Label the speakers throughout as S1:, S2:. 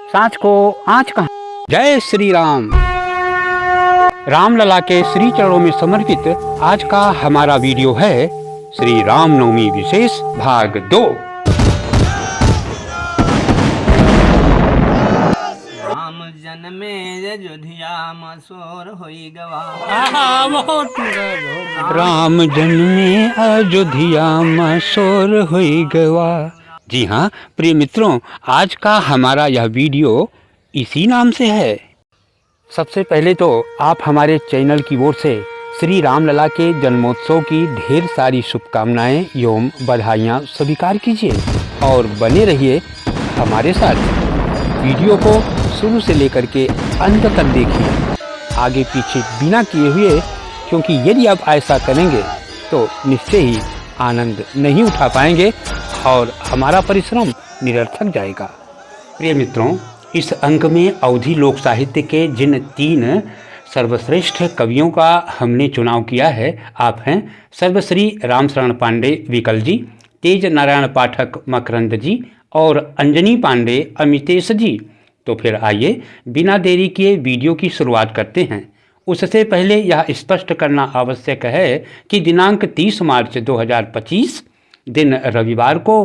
S1: सांच को आँच कहाँ। जय श्री राम। रामलला के श्री चरणों में समर्पित आज का हमारा वीडियो है श्री रामनवमी विशेष भाग 2।
S2: राम जन्मे अयोध्या मसोर होई गवा।
S1: राम जन्मे अयोध्या मसोर होई गवा। जी हाँ प्रिय मित्रों, आज का हमारा यह वीडियो इसी नाम से है। सबसे पहले तो आप हमारे चैनल की ओर से श्री रामलला के जन्मोत्सव की ढेर सारी शुभकामनाएं एवं बधाइयाँ स्वीकार कीजिए और बने रहिए हमारे साथ। वीडियो को शुरू से लेकर के अंत तक देखिए, आगे पीछे बिना किए हुए, क्योंकि यदि आप ऐसा करेंगे तो निश्चय ही आनंद नहीं उठा पाएंगे और हमारा परिश्रम निरर्थक जाएगा। प्रिय मित्रों, इस अंक में अवधी लोक साहित्य के जिन 3 सर्वश्रेष्ठ कवियों का हमने चुनाव किया है, आप हैं सर्वश्री रामशरण पांडे विकल जी, तेज नारायण पाठक मकरंद जी और अंजनी पांडे अमितेश जी। तो फिर आइए बिना देरी किए वीडियो की शुरुआत करते हैं। उससे पहले यह स्पष्ट करना आवश्यक है कि दिनांक 30 मार्च 2025 दिन रविवार को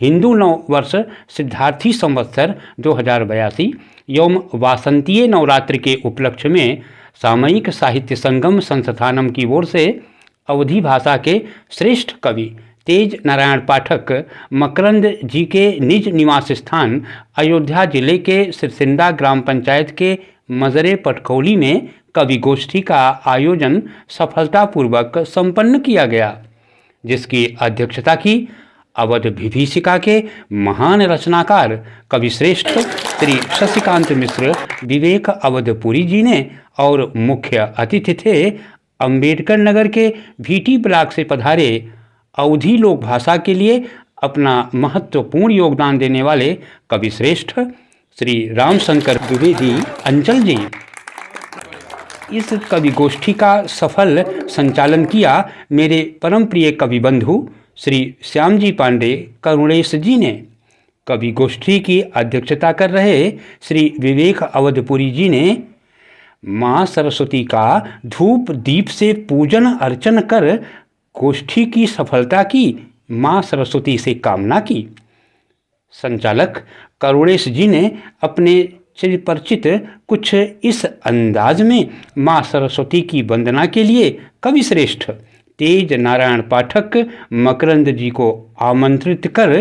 S1: हिंदू नव वर्ष सिद्धार्थी संवत्सर 2082 एवं वासंतीय नवरात्रि के उपलक्ष्य में सामयिक साहित्य संगम संस्थानम की ओर से अवधी भाषा के श्रेष्ठ कवि तेज नारायण पाठक मकरंद जी के निज निवास स्थान अयोध्या जिले के सिरसिंदा ग्राम पंचायत के मजरे पटकौली में कवि गोष्ठी का आयोजन सफलतापूर्वक संपन्न किया गया, जिसकी अध्यक्षता की अवध विभीषिका के महान रचनाकार कवि श्रेष्ठ श्री शशिकांत मिश्र विवेक अवधपुरी जी ने और मुख्य अतिथि थे अंबेडकर नगर के भीटी ब्लॉक से पधारे अवधी लोक भाषा के लिए अपना महत्वपूर्ण योगदान देने वाले कवि श्रेष्ठ श्री रामशंकर द्विवेदी अंचल जी। इस कवि गोष्ठी का सफल संचालन किया मेरे परम प्रिय कवि बंधु श्री श्यामजी पांडे करुणेश जी ने। कवि गोष्ठी की अध्यक्षता कर रहे श्री विवेक अवधपुरी जी ने माँ सरस्वती का धूप दीप से पूजन अर्चन कर गोष्ठी की सफलता की माँ सरस्वती से कामना की। संचालक करुणेश जी ने अपने परिचित कुछ इस अंदाज में माँ सरस्वती की वंदना के लिए कवि श्रेष्ठ तेज नारायण पाठक मकरंद जी को आमंत्रित कर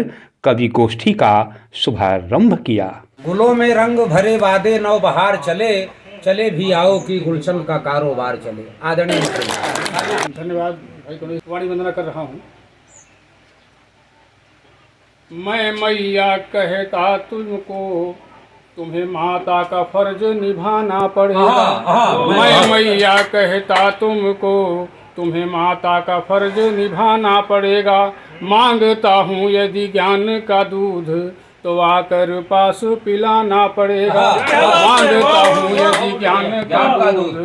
S1: कवि गोष्ठी का शुभारंभ किया।
S3: गुलों में रंग भरे वादे नौ बहार चले, चले भी आओ कि गुलशन का कारोबार चले। आदरणीय
S4: धन्यवाद भाई, वाणी वंदना कर रहा हूँ। मैं मैया कहता तुमको, तुम्हें माता का फर्ज निभाना पड़ेगा। मैं मैया कहता तुमको, तुम्हें माता का फर्ज निभाना पड़ेगा। मांगता हूँ यदि ज्ञान का दूध, तो आकर पास पिलाना पड़ेगा। मांगता हूँ यदि ज्ञान का दूध,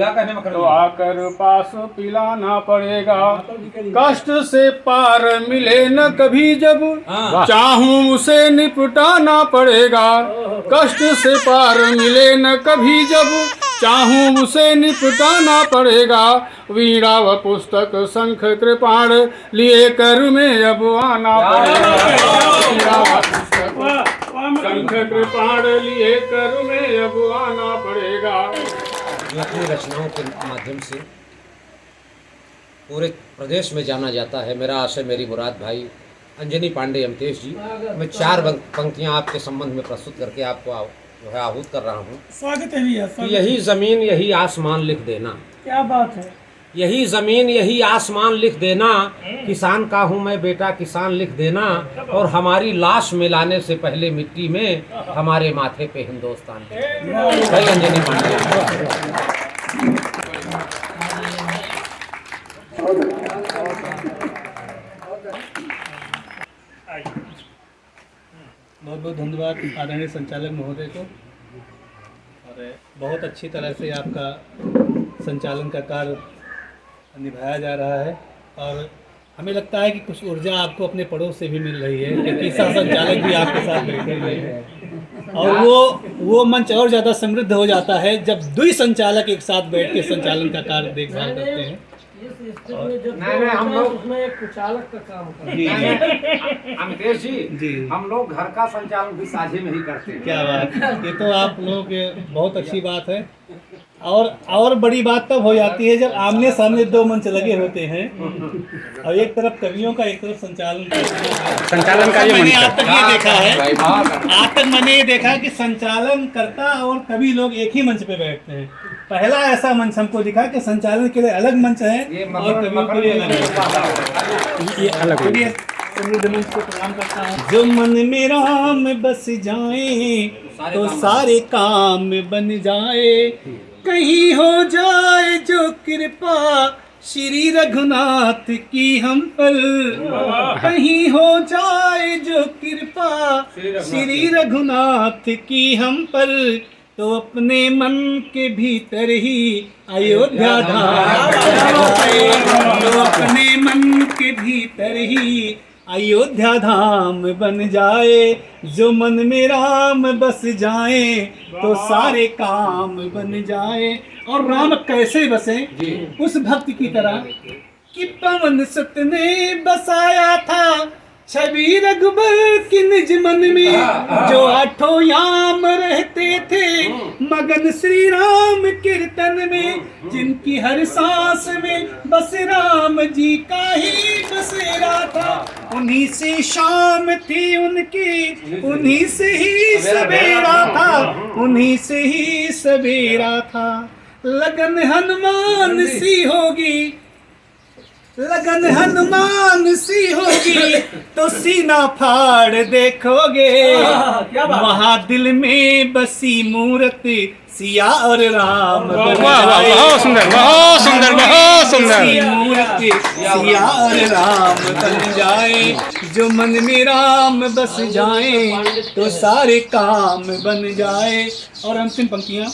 S4: तो आकर पास पिलाना पड़ेगा। कष्ट से पार मिले न कभी जब, चाहूँ उसे निपटाना पड़ेगा। कष्ट से पार मिले न कभी जब, चाहूँ उसे निपटाना पड़ेगा। वीणा व पुस्तक शंख कृपाण लिए कर में अब आना पड़ेगा। शंख कृपाण लिए कर में अब आना पड़ेगा।
S3: जो अपनी रचनाओं के माध्यम से पूरे प्रदेश में जाना जाता है, मेरा आशय मेरी मुराद भाई अंजनी पांडे अमितेश जी। मैं 4 पंक्तियां आपके संबंध में प्रस्तुत करके आपको जो है आहूत कर रहा हूँ।
S5: स्वागत है भैया।
S3: यही जमीन यही आसमान लिख देना।
S5: क्या बात है।
S3: यही जमीन यही आसमान लिख देना, किसान का हूँ मैं बेटा किसान लिख देना। और हमारी लाश मिलाने से पहले मिट्टी में हमारे माथे पे हिंदुस्तान। भाई अंजनी पांडे।
S6: बहुत बहुत धन्यवाद आदरणीय संचालक महोदय को। और बहुत अच्छी तरह से आपका संचालन का कार्य निभाया जा रहा है और हमें लगता है कि कुछ ऊर्जा आपको अपने पड़ोस से भी मिल रही है, क्योंकि सह संचालक भी आपके साथ बैठे हुए हैं। और वो मंच और ज़्यादा समृद्ध हो जाता है जब दुई संचालक एक साथ बैठ के संचालन का कार्य देखभाल करते हैं।
S3: नहीं हम लोग
S5: उसमें एक कुचालक का काम करते
S6: जी
S3: अमितेश
S6: जी।
S3: जी हम लोग घर का संचालन भी साझे में ही करते हैं।
S6: क्या बात, ये तो आप लोगों के बहुत अच्छी बात है। और बड़ी बात तब हो जाती है जब आमने सामने दो मंच लगे होते हैं और एक तरफ कवियों का एक तरफ संचालन का ये मैंने आज तक ये देखा है, आज तक मैंने ये देखा कि संचालन करता और कवि लोग एक ही मंच पे बैठते हैं। पहला ऐसा मंच हमको दिखा कि संचालन के लिए अलग मंच है और कवियों के लिए अलग। ये अलग समृद्ध मंच को प्रणाम करता हूँ। जो मन में राम बस जाए तो सारे काम बन जाए, कहीं हो जाए जो कृपा श्री रघुनाथ की हम पर, कहीं हो जाए जो कृपा श्री रघुनाथ की हम पर, तो अपने मन के भीतर ही अयोध्या धाम, तो अपने मन के भीतर ही अयोध्या धाम बन जाए। जो मन में राम बस जाए तो सारे काम बन जाए। और राम कैसे बसे? उस भक्त की तरह कि पवन सुत ने बसाया था छवि रघुबर की निज मन में, जो आठों याम रहते थे मगन श्री राम कीर्तन में, जिनकी हर सांस में बस राम जी का ही बसेरा था। उन्हीं से शाम थी उनकी, उन्हीं से ही सवेरा था, उन्हीं से ही सवेरा था। लगन हनुमान सी होगी, लगन हनुमान सी होगी तो सीना फाड़ देखोगे, वहाँ दिल में बसी मूरत सिया और राम।
S1: बहुत सुंदर, बहुत सुंदर, बहुत सुंदर।
S6: मूरत सिया और राम बन जाए। जो मन में राम बस जाए तो सारे काम बन जाए। और अंतिम पंक्तियां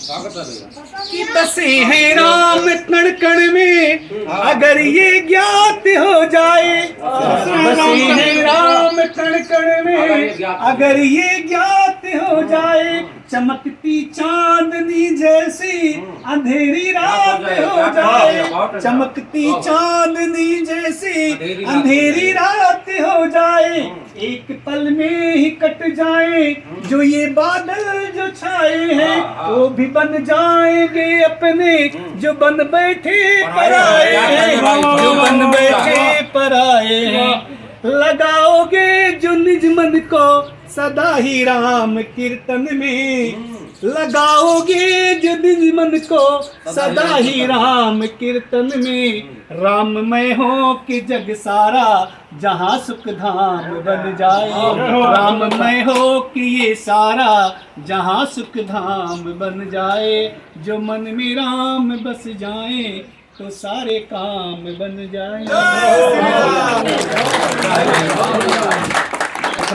S6: कि बसे हैं राम कण कण में अगर ये ज्ञात हो जाए, बसे हैं राम कण कण में अगर ये ज्ञात हो जाए, चमकती चांदनी जैसी अंधेरी रात हो जाए, चमकती चांदनी जैसी अंधेरी रात हो जाए, एक पल में ही कट जाए जो ये बादल जो छाए हैं, वो भी बन जाएंगे अपने जो बन बैठे पराए हैं, जो बन बैठे पराए हैं। लगाओगे जो निज मन को सदा ही राम कीर्तन में, लगाओगे जो निज मन को सदा ही राम कीर्तन में, राममय हो कि जग सारा जहाँ सुख धाम बन जाए, राममय हो कि ये सारा जहाँ सुख धाम बन जाए। जो मन में राम बस जाए तो सारे काम बन जाए।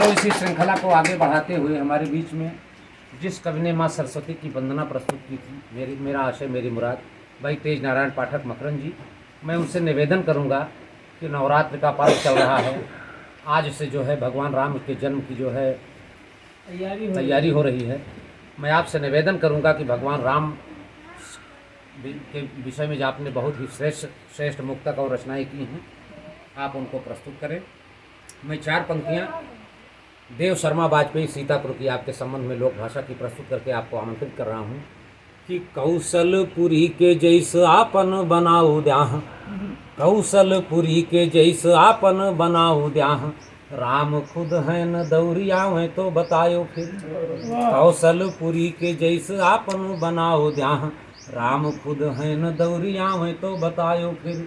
S3: इसी श्रृंखला को आगे बढ़ाते हुए हमारे बीच में जिस कवि ने माँ सरस्वती की वंदना प्रस्तुत की थी, मेरा आशय मेरी मुराद, भाई तेज नारायण पाठक मकरन जी, मैं उनसे निवेदन करूंगा कि नवरात्र का पर्व चल रहा है, आज से जो है भगवान राम के जन्म की जो है तैयारी हो रही है। मैं आपसे निवेदन करूंगा कि भगवान राम के विषय में जो आपने बहुत ही श्रेष्ठ मुक्तक और रचनाएँ की हैं, आप उनको प्रस्तुत करें। मैं 4 पंक्तियाँ देव शर्मा वाजपेयी सीतापुर की आपके संबंध में लोक भाषा की प्रस्तुत करके आपको आमंत्रित कर रहा हूँ कि कौशलपुरी के जैस आपन बनाऊ द्याह, कौशलपुरी के जैस आपन बनाऊ द्याह, राम खुद है न दौरिया है तो बतायो फिर, कौशलपुरी के जैस आपन बनाओ द्याह, राम खुद है न दौरिया है तो बतायो फिर,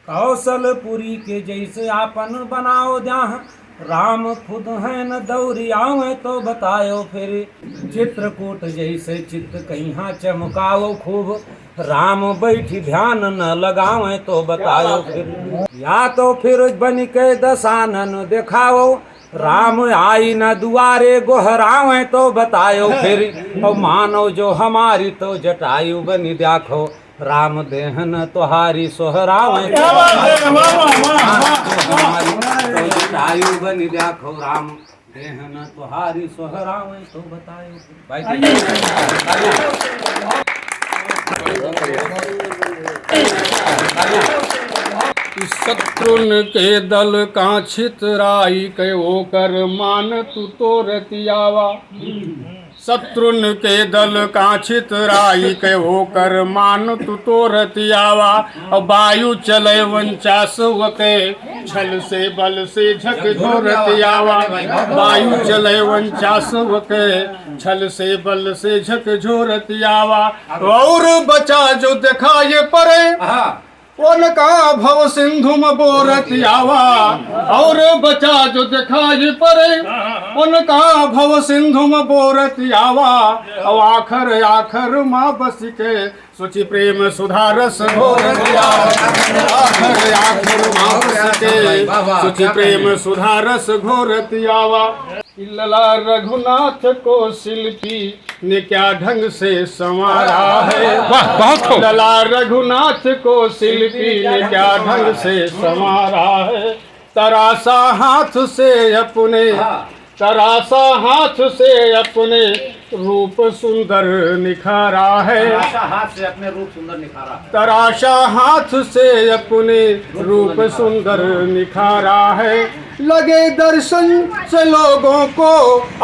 S3: कौशलपुरी के जैसे आपन बनाओ द्याह, राम खुद है न दौरिया है तो बतायो फिर, चित्रकूट जैसे चित्त कहीं चमकाओ खूब, राम बैठी ध्यान न लगाओ तो बतायो फिर, या तो फिर बन के दशानन दिखाओ, राम आई न दुआरे गोहराओ तो बतायो फिर, और मानो जो हमारी तो जटायु बनी देखो, राम देहन तुहारी सोहराओ तो जटायु बनी देखो, राम देह न तुहारी सोहरावे तो बताए भाई।
S4: शत्रुन के दल कांछित राई के ओकर मान तू तो रतियावा। शत्रुन के दल कांछित राई के ओकर मान तू तो रतियावा। वायु चले वंचासव के छल से बल से झकझोरतियावा। वायु चले वंचासव के छल से बल से झकझोरतियावा। और बचा जो देखा ये परे उनका भव सिंधु में बोरतियावा। और बचा जो दिखाई परे उनका भव सिंधु में बोरतियावा। अब आखर आखर माँ बस के सोची प्रेम सुधारस घोरतियावा। आखर आखर माँ बस के सोची प्रेम सुधारस घोरतियावा। लला रघुनाथ को शिल्पी ने क्या ढंग से संवारा है।
S1: वाह, बहुत खूब।
S4: लला रघुनाथ को शिल्पी ने क्या ढंग से संवारा है। तरासा हाथ से अपने तरासा हाथ से अपने रूप सुंदर निखारा है।
S3: हाथ से अपने रूप सुंदर निखारा है।
S4: तराशा हाथ से अपने रूप सुंदर निखारा है। लगे दर्शन से लोगों को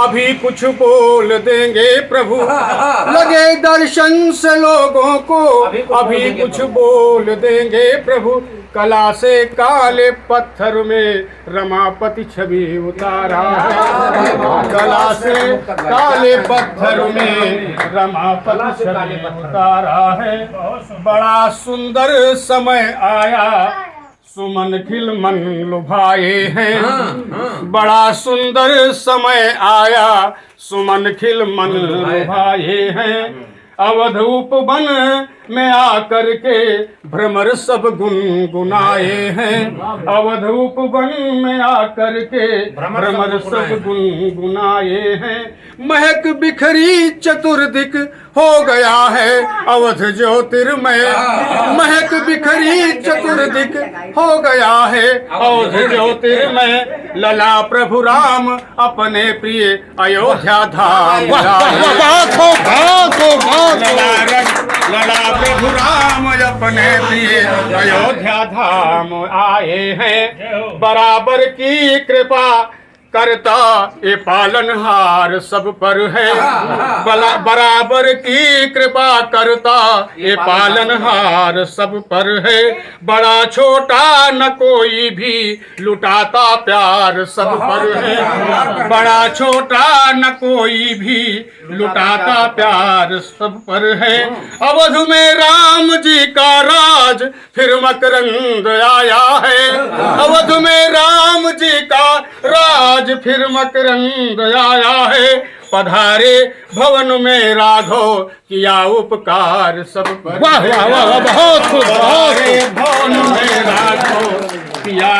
S4: अभी कुछ बोल देंगे प्रभु। लगे दर्शन से लोगों को अभी कुछ बोल देंगे प्रभु। कला से काले पत्थर में रमापति छवि उतारा है। कला से काले पत्थर में रमापति छवि उतारा है। बड़ा सुंदर समय आया सुमन खिल मन लुभाए हैं। बड़ा सुंदर समय आया सुमन खिल मन लुभाए हैं। अवध उपवन में आकर के भ्रमर सब गुनगुनाए हैं। अवध उपवन में आकर के भ्रमर सब गुनगुनाए हैं। महक बिखरी चतुर्दिक हो गया है अवध ज्योतिर्मय। महक बिखरी चतुर्दिक हो गया है अवध ज्योतिर्मय। लला प्रभु राम अपने प्रिय अयोध्या धाम लला प्रभु राम अपने प्रिय अयोध्या धाम आए हैं। बराबर की कृपा करता ये पालनहार सब पर है। बराबर की कृपा करता ये पालनहार सब पर है। बड़ा छोटा न कोई भी लुटाता प्यार सब पर है। बड़ा छोटा न कोई भी लुटाता प्यार सब पर है। अवध में राम जी का राज फिर मकरंद आया है। अवध में राम जी का राज फिर मकरंद आया है। पधारे भवन में राघव किया उपकार सब पर।
S1: वाह वाह वाह, बहुत खूब,
S4: पधारे भवन में राघव किया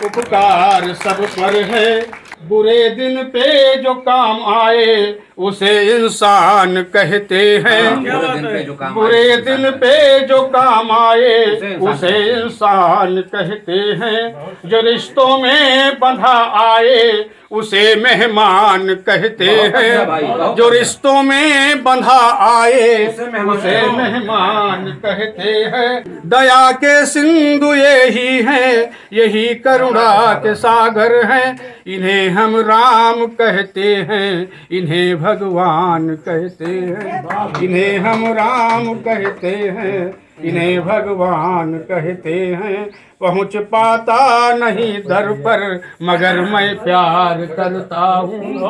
S4: उपकार सब पर है। बुरे दिन पे जो काम आए उसे इंसान कहते हैं। बुरे दिन पे जो काम आए उसे इंसान कहते हैं। जो रिश्तों में बंधा आए उसे मेहमान कहते हैं। जो रिश्तों में बंधा आए उसे मेहमान कहते हैं। दया के सिंधु यही हैं, यही करुणा के सागर हैं। इन्हें हम राम कहते हैं, इन्हें भगवान कहते हैं। इन्हें हम राम कहते हैं, इन्हें भगवान कहते हैं। पहुँच पाता नहीं दर पर मगर मैं प्यार करता हूँ।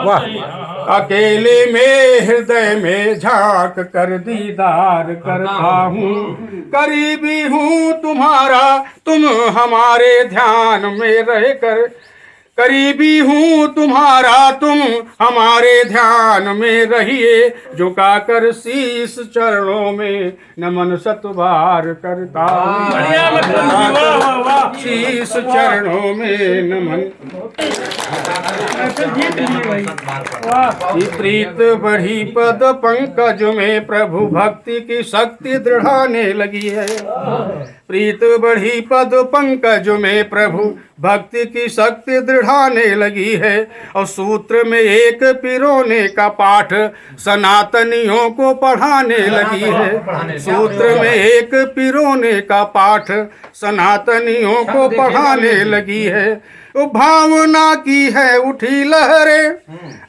S4: अकेले में हृदय में झांक कर दीदार करता हूँ। करीबी हूँ तुम्हारा तुम हमारे ध्यान में रहकर। करीबी हूँ तुम्हारा तुम हमारे ध्यान में रहिए। झुका कर शीस चरणों में नमन सतबार करता हूँ। शीस चरणों में नमन। प्रीत बढ़ी पद पंकज में प्रभु भक्ति की शक्ति दृढ़ाने लगी है। प्रीत बढ़ी पद पंकज में प्रभु भक्ति की शक्ति दृढ़ बढ़ाने लगी है। और सूत्र में एक पिरोने का पाठ सनातनियों को पढ़ाने लगी है। सूत्र में एक पिरोने का पाठ सनातनियों को पढ़ाने लगी है। वो भावना की है उठी लहरें,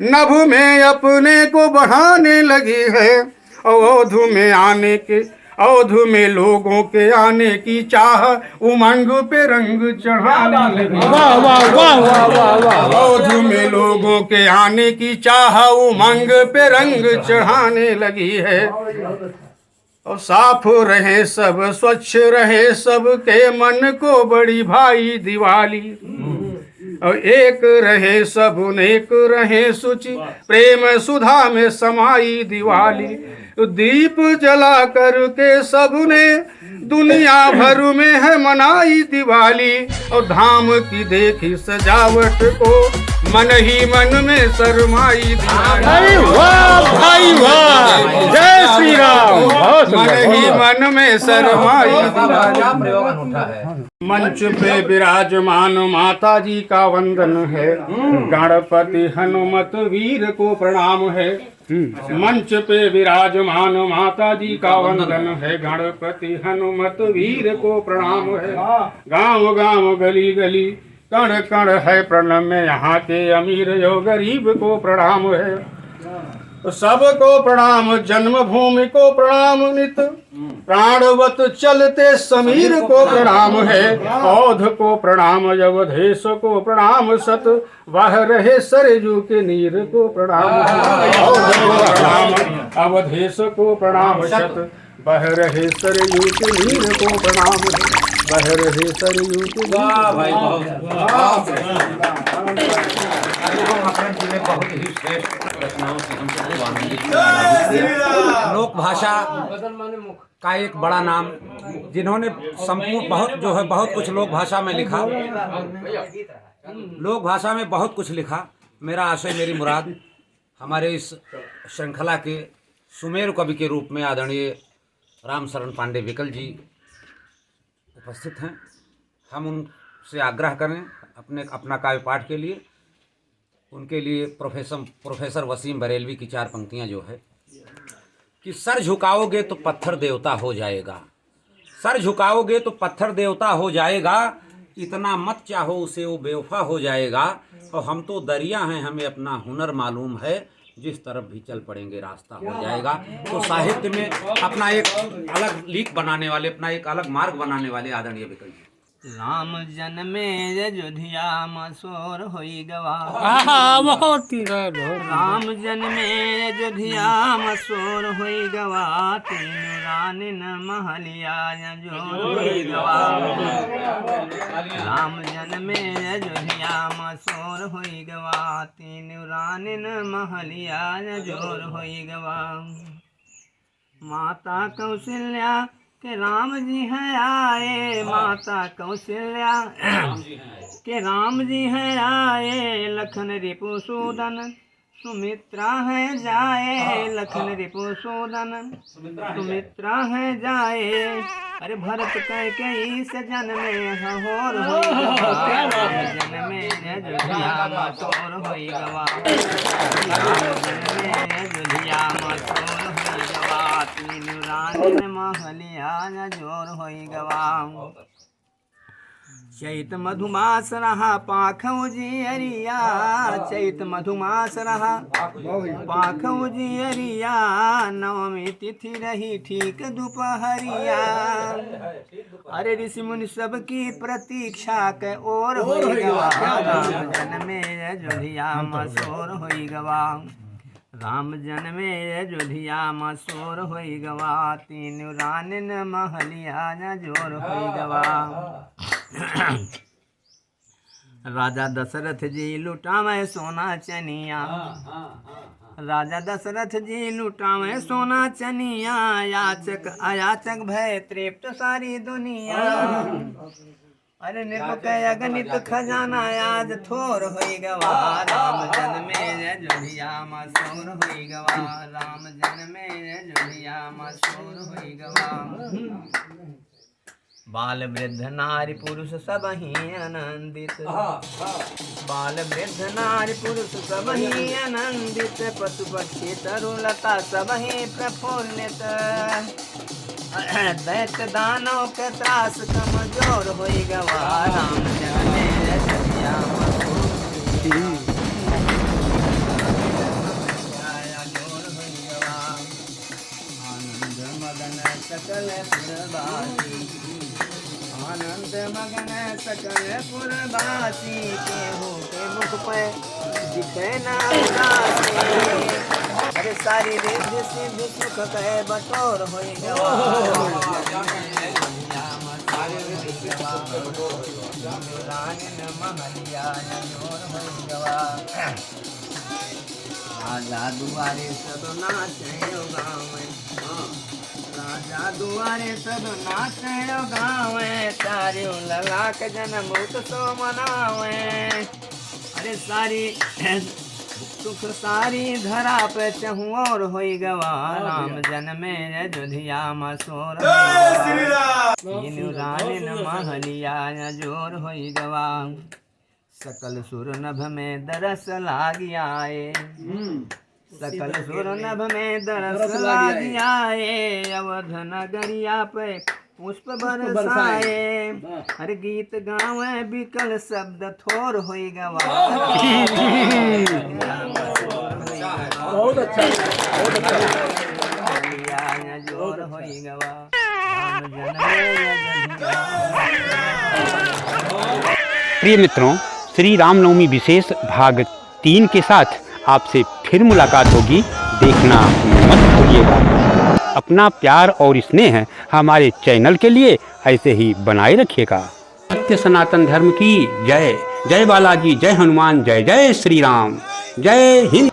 S4: नभ में अपने को बढ़ाने लगी है। अवधु में आने के अवधु में लोगों के आने की चाह उमंग पे रंग चढ़ाने लगी।
S1: वाह वाह वाह वाह वाह वाह।
S4: अवधु में लोगों के आने की चाह उमंग पे रंग चढ़ाने लगी है। और साफ रहे सब, स्वच्छ रहे सबके मन को बड़ी भाई दिवाली। और एक रहे सब, नेक रहे शुचि, प्रेम सुधा में समाई दिवाली। दीप जला करके सबने दुनिया भर में है मनाई दिवाली। और धाम की देखी सजावट को मन ही मन में शरमाई दिवाली।
S1: अरे वाह भाई वाह, जय श्री राम। बहुत
S4: मन
S1: सुंदर।
S4: ही मन में शरमाई दिवाली।
S3: क्या प्रयोग अनूठा है।
S4: मंच पे विराजमान माता जी का वंदन है। गणपति हनुमत वीर को प्रणाम है। मंच पे विराजमान माता जी का वंदन है। गणपति हनुमत वीर को प्रणाम है। गांव गांव गली गली कण कण है प्रणम में यहाँ के अमीर यो गरीब को प्रणाम है। सबको प्रणाम, जन्मभूमि को प्रणाम, नित प्राणवत चलते समीर को प्रणाम है। औध को प्रणाम, अवधेश को प्रणाम, सत वह रहे सरजू के नीर को प्रणाम है। औध को प्रणाम, अवधेश को प्रणाम, सत वह रहे सरजू के नीर को प्रणाम है। वह रहे सरजू के
S3: वाह भाई, बहुत जी ने बहुत ही श्रेष्ठ रचनाओं से हम सबको आनंदित किया। लोक भाषा का एक बड़ा नाम, जिन्होंने संपूर्ण बहुत कुछ लोक भाषा में लिखा। लोक भाषा में बहुत कुछ लिखा। मेरा आशय मेरी मुराद हमारे इस श्रृंखला के सुमेरु कवि के रूप में आदरणीय रामशरण पांडे विकल जी उपस्थित हैं। हम उनसे आग्रह करें अपना काव्य पाठ के लिए। उनके लिए प्रोफेसर वसीम बरेलवी की 4 पंक्तियां जो है कि सर झुकाओगे तो पत्थर देवता हो जाएगा, सर झुकाओगे तो पत्थर देवता हो जाएगा, इतना मत चाहो उसे वो बेवफा हो जाएगा। और हम तो दरिया हैं, हमें अपना हुनर मालूम है, जिस तरफ भी चल पड़ेंगे रास्ता हो जाएगा। तो साहित्य में अपना एक अलग लीक बनाने वाले, अपना एक अलग मार्ग बनाने वाले आदरणीय विकल जी।
S2: राम जन्मे अयोध्या मसोर होई गवा।
S1: बहुत ही
S2: राम जन्मे अयोध्या मसोर होई गवा। तीन रानिन महलिया जोर होई गवा। राम जन्मे अयोध्या मसोर होई गवा। तीन रानिन महलिया जोर होई गवा। माता कौशल्या के राम जी हैं आए। माता कौशल्या के राम जी हैं आए। लखन रिपुसूदन सुमित्रा है जाए। लखन रिपुसूदन सुमित्रा है जाए। अरे भरत कैकेयी से जन्मे हहोर होई गवा। जन्मे अयोध्या मसोर होई गवा। जन्मे अयोध्या मसोर होई गवा। तीन रानिन महलिया जोर होई गवा। चैत मधुमास रहा पाखौ जियरिया। चैत मधुमास रहा पाखौ जियरिया। नवमी तिथि रही ठीक दोपहरिया। अरे ऋषि मुनि सबकी प्रतीक्षा के ओर होई गवा। राम जन्मे अयोध्या मसोर होई गवा। राम जन्मे अयोध्या मसोर होई गवा। तीन रानिन महलिया जोर होई गवा। राजा दशरथ जी लुटावे सोना चनिया। राजा दशरथ जी लुटावे सोना चनिया। याचक अयाचक भय तृप्त सारी दुनिया। अरे निर्भय अगणित खजाना आज थोर होई गवा। राम जन्मे अयोध्या मसोर होई गवा। राम जन्मे अयोध्या मसोर होई गवा। बाल वृद्ध नारी पुरुष सब ही आनंदित, बाल वृद्ध नारी पुरुष सब ही आनंदित, पशु पक्षी तरुलता सब ही प्रफुल्लित, दैत्य दानव के त्रास कमजोर होई गवा, राम जगने रचनिया आनंद मगन सकल पुरवासी, आनंद मगन सकल पुरवासी, केहू के मुख पे दिखे ना उदासी, अरे सारी रिद्धि सिद्धि सुख कहे बटोर होई गवा, रानिन महलिया जोर होई गवा, राजा दुआरे सब नाचे गाँव, राजा दुआरे सब नाचे गाँव, चारों ललाक जन्म उत्सव मनावे, अरे सारी सुख सारी धरा पे चहु और होई गवा, राम जन्मे अयोध्या मसोर तीन रानिन महलिया जोर होई गवा, सकल सुर नभ में दरस लागी आए, सकल सुर नभ में दरस लागी आए, अवध नगरिया पे पुष्प बरसाए, हर गीत गावे बिकल शब्द थोर होई गवा,
S5: बहुत अच्छा, बहुत अच्छा।
S2: जोर होई गवा,
S1: प्रिय मित्रों, श्री रामनवमी विशेष भाग 3 के साथ आपसे फिर मुलाकात होगी, देखना मत भूलिएगा। अपना प्यार और स्नेह हमारे चैनल के लिए ऐसे ही बनाए रखिएगा। सत्य सनातन धर्म की जय। जय बालाजी, जय हनुमान, जय जय श्री राम, जय हिंद।